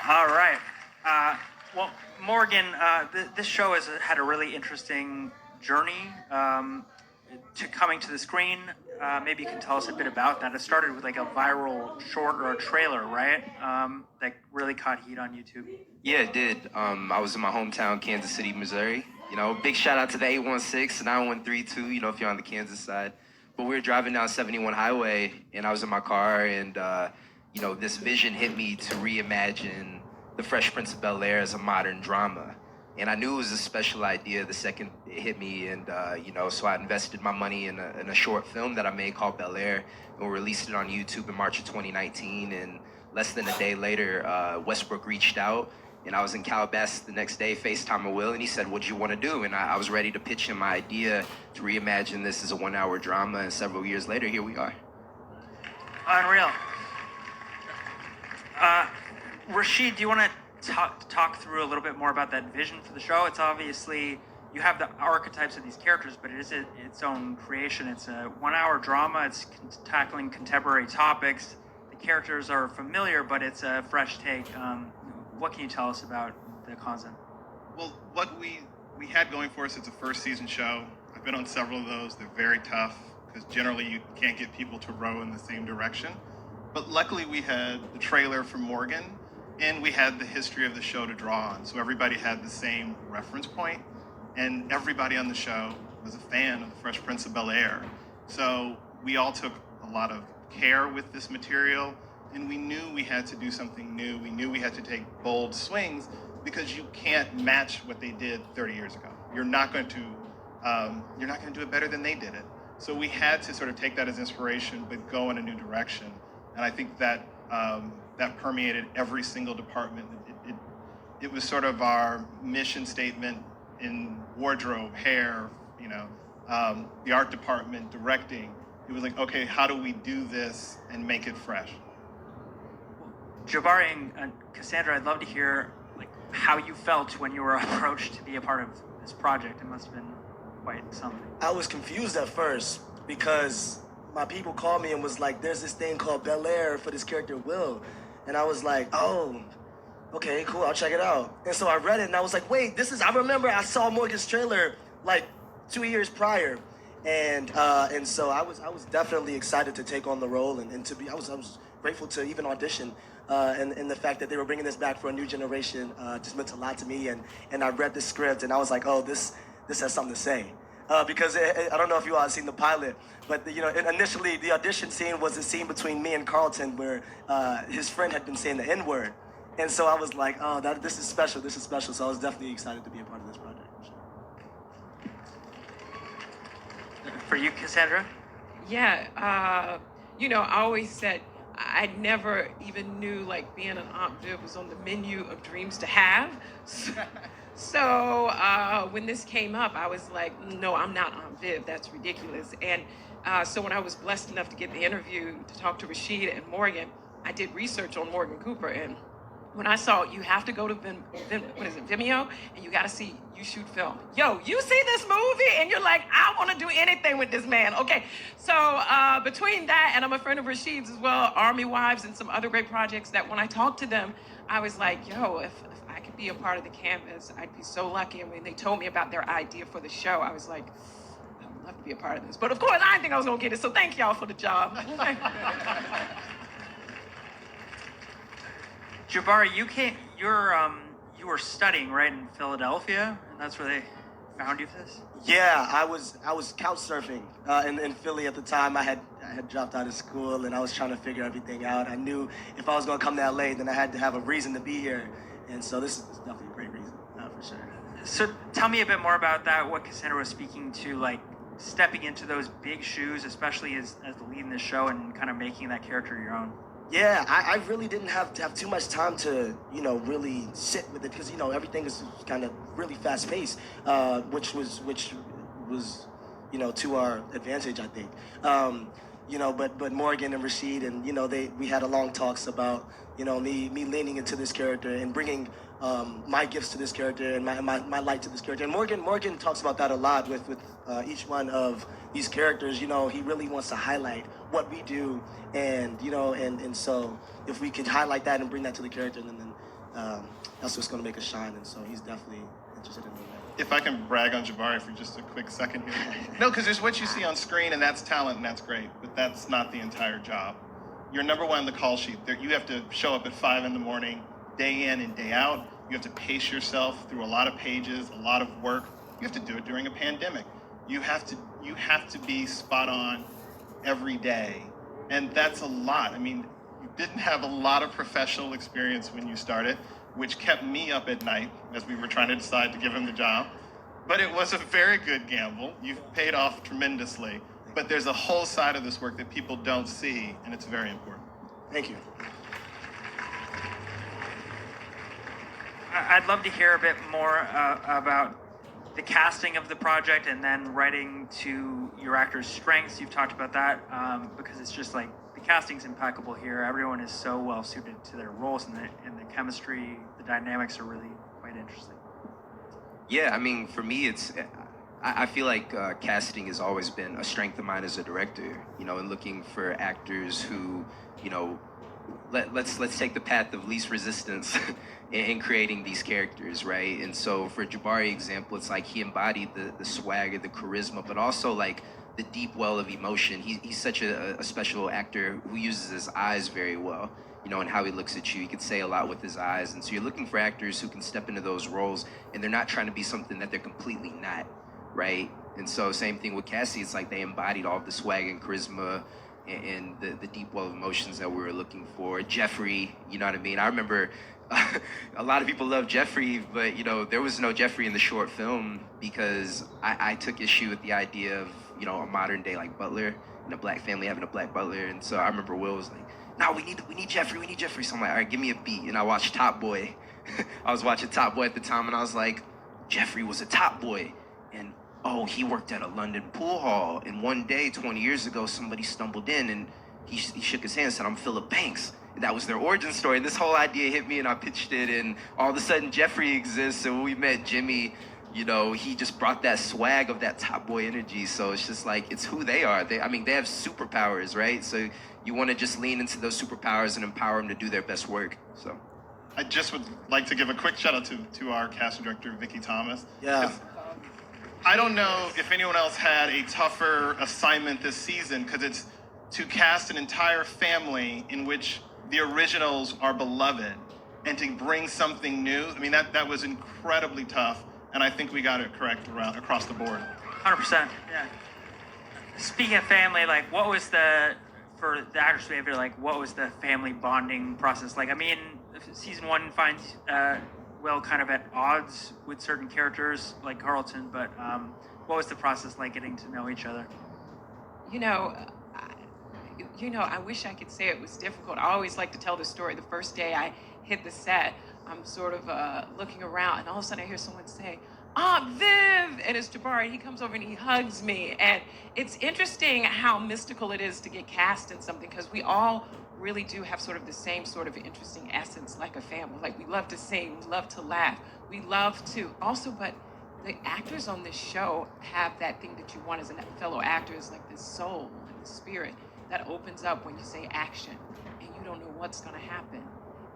All right. Well, Morgan, this show has had a really interesting journey to coming to the screen. Maybe you can tell us a bit about that. It started with like a viral short or a trailer, right? That really caught heat on YouTube. Yeah, it did. I was in my hometown, Kansas City, Missouri. Big shout out to the 816, 9132, if you're on the Kansas side. But we were driving down 71 Highway, and I was in my car, and, this vision hit me to reimagine The Fresh Prince of Bel-Air as a modern drama. And I knew it was a special idea the second it hit me, and, so I invested my money in a short film that I made called Bel-Air, and we released it on YouTube in March of 2019, and less than a day later, Westbrook reached out, and I was in Calabasas the next day, FaceTime Will, and he said, what do you want to do? And I was ready to pitch him my idea to reimagine this as a 1-hour drama, and several years later, here we are. Unreal. Rasheed, do you want to talk through a little bit more about that vision for the show? It's obviously, you have the archetypes of these characters, but it is its own creation. It's a 1-hour drama. It's tackling contemporary topics. The characters are familiar, but it's a fresh take. What can you tell us about the concept? Well, what we had going for us, it's a first season show. I've been on several of those. They're very tough because generally you can't get people to row in the same direction. But luckily we had the trailer from Morgan, and we had the history of the show to draw on. So everybody had the same reference point, and everybody on the show was a fan of The Fresh Prince of Bel-Air. So we all took a lot of care with this material, and we knew we had to do something new. We knew we had to take bold swings because you can't match what they did 30 years ago. You're not going to do it better than they did it. So we had to sort of take that as inspiration, but go in a new direction. And I think that that permeated every single department. It was sort of our mission statement in wardrobe, hair, the art department, directing. It was like, okay, how do we do this and make it fresh? Jabori and Cassandra, I'd love to hear how you felt when you were approached to be a part of this project. It must have been quite something. I was confused at first because my people called me and was like, there's this thing called Bel-Air for this character Will. And I was like, oh, okay, cool, I'll check it out. And so I read it and I was like, wait, I remember I saw Morgan's trailer like 2 years prior. And so I was definitely excited to take on the role and I was grateful to even audition. And the fact that they were bringing this back for a new generation just meant a lot to me. And I read the script and I was like, oh, this has something to say. Because I don't know if you all have seen the pilot, but initially the audition scene was a scene between me and Carlton where his friend had been saying the N-word. And so I was like, oh, this is special. So I was definitely excited to be a part of this project. For you, Cassandra? Yeah, I always said I never even knew being an Aunt Viv was on the menu of dreams to have. So when this came up, I was like, no, I'm not Aunt Viv. That's ridiculous. And so when I was blessed enough to get the interview to talk to Rasheed and Morgan, I did research on Morgan Cooper. And when I saw you have to go to Vimeo, and you got to see You Shoot Film. Yo, you see this movie and you're like, I want to do anything with this man. Okay, so between that and I'm a friend of Rasheed's as well, Army Wives and some other great projects, that when I talked to them, I was like, yo, if I could be a part of the canvas, I'd be so lucky. And when they told me about their idea for the show, I was like, I would love to be a part of this. But of course, I didn't think I was going to get it, so thank y'all for the job. Jabori, you were studying right in Philadelphia, and that's where they found you for this? Yeah, I was couch surfing in Philly at the time. I had dropped out of school and I was trying to figure everything out. I knew if I was going to come to LA, then I had to have a reason to be here, and so this is definitely a great reason for sure. So tell me a bit more about that. What Cassandra was speaking to, stepping into those big shoes, especially as the lead in the show, and kind of making that character your own. Yeah, I really didn't have too much time to, really sit with it because, everything is kind of really fast paced, which was, to our advantage, I think. But Morgan and Rasheed and, we had a long talks about, me leaning into this character and bringing my gifts to this character and my light to this character. And Morgan talks about that a lot with each one of these characters. He really wants to highlight what we do, and and so if we could highlight that and bring that to the character, then that's what's going to make us shine. And so he's definitely interested in doing that. If I can brag on Jabori for just a quick second here. No, because there's what you see on screen, and that's talent, and that's great, but that's not the entire job. You're number one on the call sheet. You have to show up at 5 in the morning, day in and day out. You have to pace yourself through a lot of pages, a lot of work. You have to do it during a pandemic. You have to be spot on every day, and that's a lot. I mean, you didn't have a lot of professional experience when you started, which kept me up at night as we were trying to decide to give him the job. But it was a very good gamble. You've paid off tremendously. But there's a whole side of this work that people don't see, and it's very important. Thank you. I'd love to hear a bit more about the casting of the project and then writing to your actors' strengths. You've talked about that because it's just like the casting's impeccable here. Everyone is so well suited to their roles, and the chemistry, the dynamics are really quite interesting. Yeah, I mean, for me, I feel like casting has always been a strength of mine as a director, you know, and looking for actors who, you know, let's take the path of least resistance in creating these characters, right? And so for Jabari example, it's like he embodied the swagger, the charisma, but also like the deep well of emotion. He's such a special actor who uses his eyes very well, you know, and how he looks at you. He can say a lot with his eyes. And so you're looking for actors who can step into those roles and they're not trying to be something that they're completely not, right? And so same thing with Cassie, it's like they embodied all of the swag and charisma and the deep well of emotions that we were looking for. Jeffrey, you know what I mean? I remember a lot of people love Jeffrey, but you know, there was no Jeffrey in the short film because I took issue with the idea of, you know, a modern day like butler and a black family having a black butler. And so I remember Will was like, no, we need Jeffrey. So I'm like, all right, give me a beat. And I watched Top Boy. I was watching Top Boy at the time and I was like, Jeffrey was a top boy. And oh, he worked at a London pool hall. And one day, 20 years ago, somebody stumbled in and he shook his hand and said, I'm Philip Banks. And that was their origin story. And this whole idea hit me and I pitched it. And all of a sudden, Jeffrey exists. And when we met Jimmy, you know, he just brought that swag of that top boy energy. So it's just like, it's who they are. They have superpowers, right? So you want to just lean into those superpowers and empower them to do their best work. So I just would like to give a quick shout out to our casting director, Vicki Thomas. Yeah. I don't know if anyone else had a tougher assignment this season because it's to cast an entire family in which the originals are beloved and to bring something new. I mean, that was incredibly tough, and I think we got it correct across the board. 100%. Yeah. Speaking of family, like, what was for the actors' behavior, like, what was the family bonding process like? I mean, season 1 finds Will kind of at odds with certain characters like Carlton, but what was the process like getting to know each other? I wish I could say it was difficult. I always like to tell the story. The first day I hit the set, I'm sort of looking around, and all of a sudden I hear someone say, Aunt Viv! And it's Jabari. He comes over and he hugs me. And it's interesting how mystical it is to get cast in something, because we all really do have sort of the same sort of interesting essence, like a family. Like, we love to sing, we love to laugh, we love to also, but the actors on this show have that thing that you want as a fellow actor, is like this soul and the spirit that opens up when you say action and you don't know what's going to happen.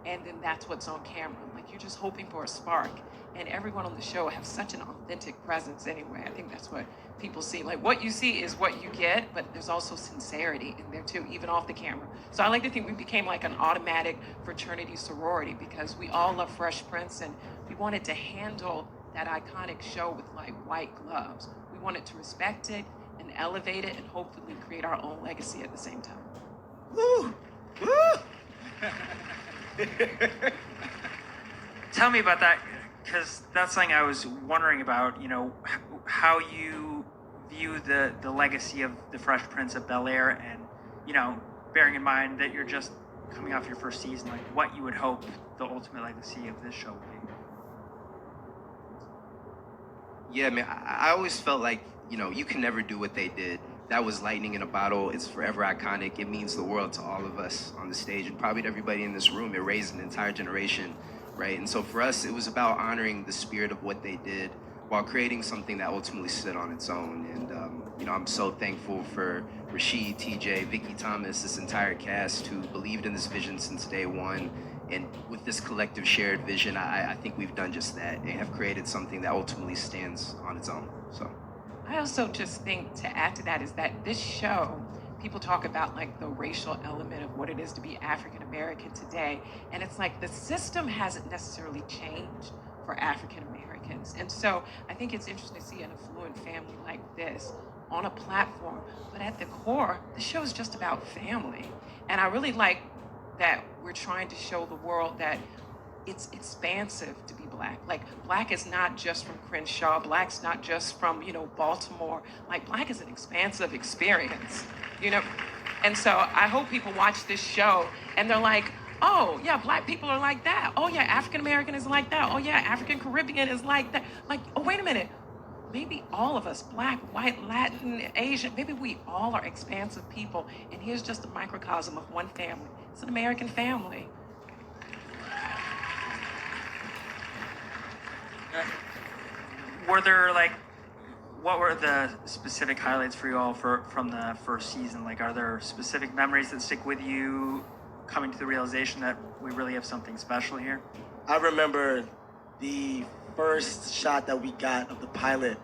And then that's what's on camera. Like, you're just hoping for a spark. And everyone on the show have such an authentic presence anyway. I think that's what people see. Like, what you see is what you get, but there's also sincerity in there too, even off the camera. So I like to think we became like an automatic fraternity sorority, because we all love Fresh Prince and we wanted to handle that iconic show with like white gloves. We wanted to respect it and elevate it and hopefully create our own legacy at the same time. Woo! Woo! Tell me about that, because that's something I was wondering about, you know, how you view the legacy of the Fresh Prince of Bel-Air, and, you know, bearing in mind that you're just coming off your first season, like what you would hope the ultimate legacy of this show would be. Yeah, man, I always felt like, you know, you can never do what they did. That was lightning in a bottle. It's forever iconic. It means the world to all of us on the stage, and probably to everybody in this room. It raised an entire generation, right? And so for us, it was about honoring the spirit of what they did while creating something that ultimately stood on its own. And You know, I'm so thankful for Rasheed, TJ, Vicky Thomas, this entire cast who believed in this vision since day one. And with this collective shared vision, I think we've done just that and have created something that ultimately stands on its own. So I also just think to add to that is that this show, people talk about like the racial element of what it is to be African American today. And it's like the system hasn't necessarily changed for African Americans. And so I think it's interesting to see an affluent family like this on a platform, but at the core, the show is just about family. And I really like that we're trying to show the world that it's expansive to be Black. Like, Black is not just from Crenshaw, Black's not just from, Baltimore. Like, Black is an expansive experience, And so I hope people watch this show and they're like, oh, yeah, Black people are like that. Oh, yeah, African American is like that. Oh, yeah, African Caribbean is like that. Like, oh, wait a minute. Maybe all of us, Black, white, Latin, Asian, maybe we all are expansive people. And here's just a microcosm of one family. It's an American family. Were there what were the specific highlights for you all from the first season? Like, are there specific memories that stick with you coming to the realization that we really have something special here? I remember the first shot that we got of the pilot.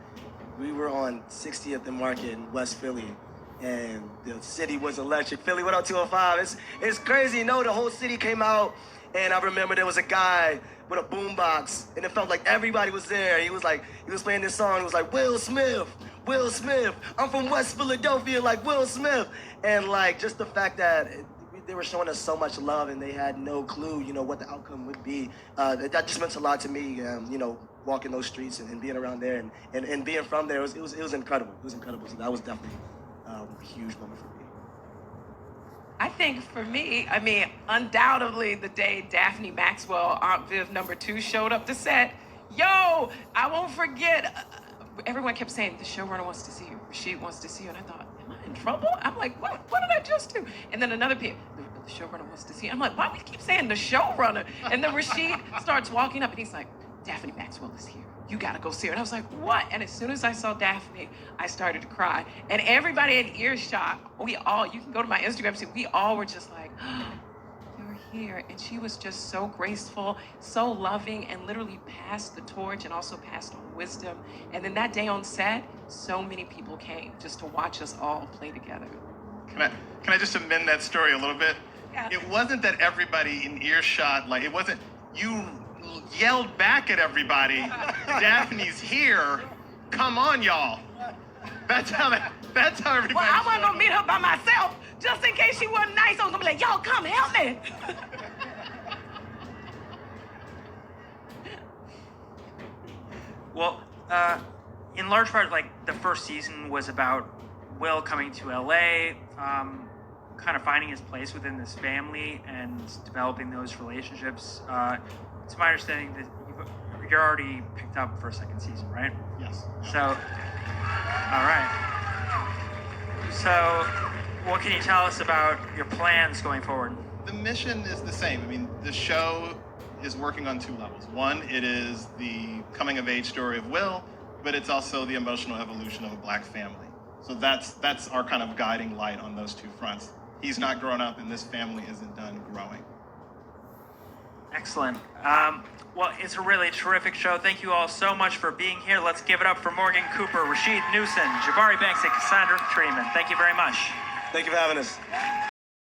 We were on 60th and Market in West Philly, and the city was electric. Philly went on 205. It's crazy. The whole city came out, and I remember there was a guy with a boombox, and it felt like everybody was there. He was playing this song. It was like, Will Smith, I'm from West Philadelphia, like Will Smith. And just the fact that they were showing us so much love, and they had no clue, what the outcome would be. That just meant a lot to me, walking those streets and being around there and being from there. It was incredible. It was incredible. So that was definitely a huge moment for me. I think for me, undoubtedly the day Daphne Maxwell, Aunt Viv #2 showed up to set, yo, I won't forget. Everyone kept saying, the showrunner wants to see you, Rasheed wants to see you. And I thought, am I in trouble? I'm like, what did I just do? And then another people, the showrunner wants to see you. I'm like, why do we keep saying the showrunner? And then Rasheed starts walking up and he's like, Daphne Maxwell is here. You gotta go see her. And I was like, what? And as soon as I saw Daphne, I started to cry. And everybody in earshot, you can go to my Instagram and see, we all were just like, oh, they were here. And she was just so graceful, so loving, and literally passed the torch and also passed on wisdom. And then that day on set, so many people came just to watch us all play together. Can I just amend that story a little bit? Yeah. It wasn't that everybody in earshot, it wasn't, you yelled back at everybody, Daphne's here, come on, y'all. That's how everybody. Well, I wasn't gonna meet her by myself, just in case she wasn't nice. I was gonna be like, y'all come help me. Well, in large part, the first season was about Will coming to LA, kind of finding his place within this family and developing those relationships. It's my understanding that you're already picked up for a second season, right? Yes. So, all right. So, what can you tell us about your plans going forward? The mission is the same. The show is working on two levels. One, it is the coming of age story of Will, but it's also the emotional evolution of a Black family. So that's our kind of guiding light on those two fronts. He's not grown up, and this family isn't done growing. Excellent. Well, it's a really terrific show. Thank you all so much for being here. Let's give it up for Morgan Cooper, Rasheed Newson, Jabori Banks, and Cassandra Freeman. Thank you very much. Thank you for having us.